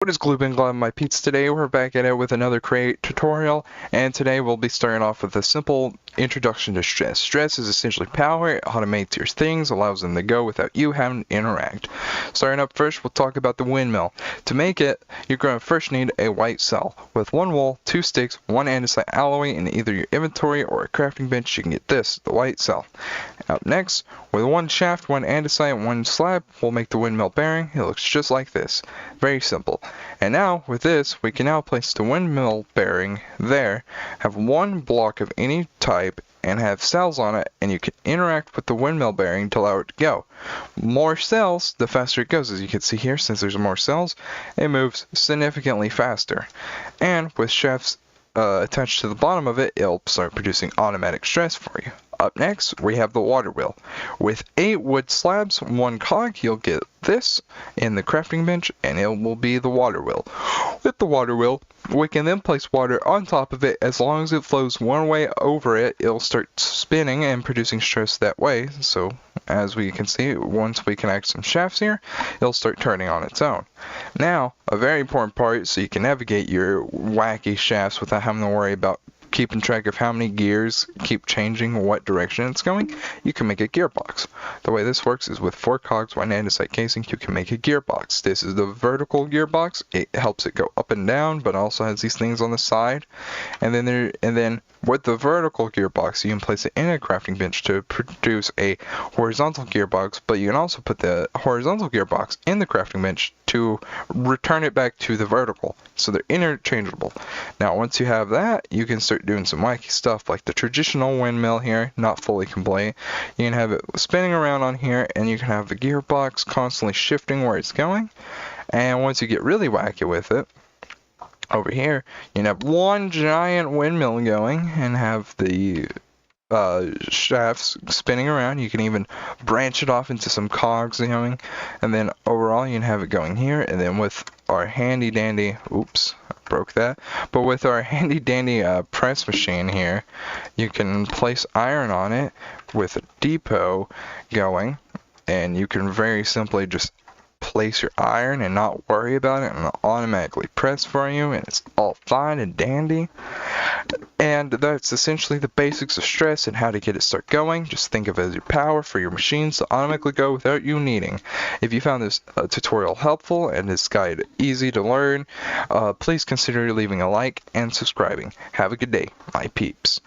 What is Glooping Glove My Pete's? Today we're back at it with another Create tutorial, and today we'll be starting off with a simple introduction to stress. Stress is essentially power. It automates your things, allows them to go without you having to interact. Starting up first, we'll talk about the windmill. To make it, you're going to first need a white cell. With one wool, 2 sticks, 1 andesite alloy in either your inventory or a crafting bench, you can get this, the white cell. Up next, with 1 shaft, 1 andesite, and 1 slab, we'll make the windmill bearing. It looks just like this. Very simple. And now, with this, we can now place the windmill bearing there, have 1 block of any type, and have cells on it, and you can interact with the windmill bearing to allow it to go. More cells, the faster it goes. As you can see here, since there's more cells, it moves significantly faster. And with shafts attached to the bottom of it, it'll start producing automatic stress for you. Up next, we have the water wheel. With 8 wood slabs, 1 cog, you'll get this in the crafting bench, and it will be the water wheel. With the water wheel, we can then place water on top of it. As long as it flows one way over it, it'll start spinning and producing stress that way. So, as we can see, once we connect some shafts here, it'll start turning on its own. Now, a very important part, so you can navigate your wacky shafts without having to worry about keeping track of how many gears keep changing what direction it's going, you can make a gearbox. The way this works is with 4 cogs, 1 andesite casing, you can make a gearbox. This is the vertical gearbox. It helps it go up and down, but also has these things on the side. And then with the vertical gearbox, you can place it in a crafting bench to produce a horizontal gearbox, but you can also put the horizontal gearbox in the crafting bench to return it back to the vertical. So they're interchangeable. Now, once you have that, you can start doing some wacky stuff like the traditional windmill here, not fully complete. You can have it spinning around on here, and you can have the gearbox constantly shifting where it's going. And once you get really wacky with it, over here, you can have 1 giant windmill going and have the shafts spinning around. You can even branch it off into some cogs going, and then overall you can have it going here. And then with our handy dandy, oops, I broke that, but with our handy dandy press machine here, you can place iron on it with a depot going, and you can very simply just place your iron and not worry about it, and it'll automatically press for you, and it's all fine and dandy. And that's essentially the basics of stress and how to get it start going. Just think of it as your power for your machines to automatically go without you needing. If you found this tutorial helpful and this guide easy to learn, please consider leaving a like and subscribing. Have a good day, my peeps.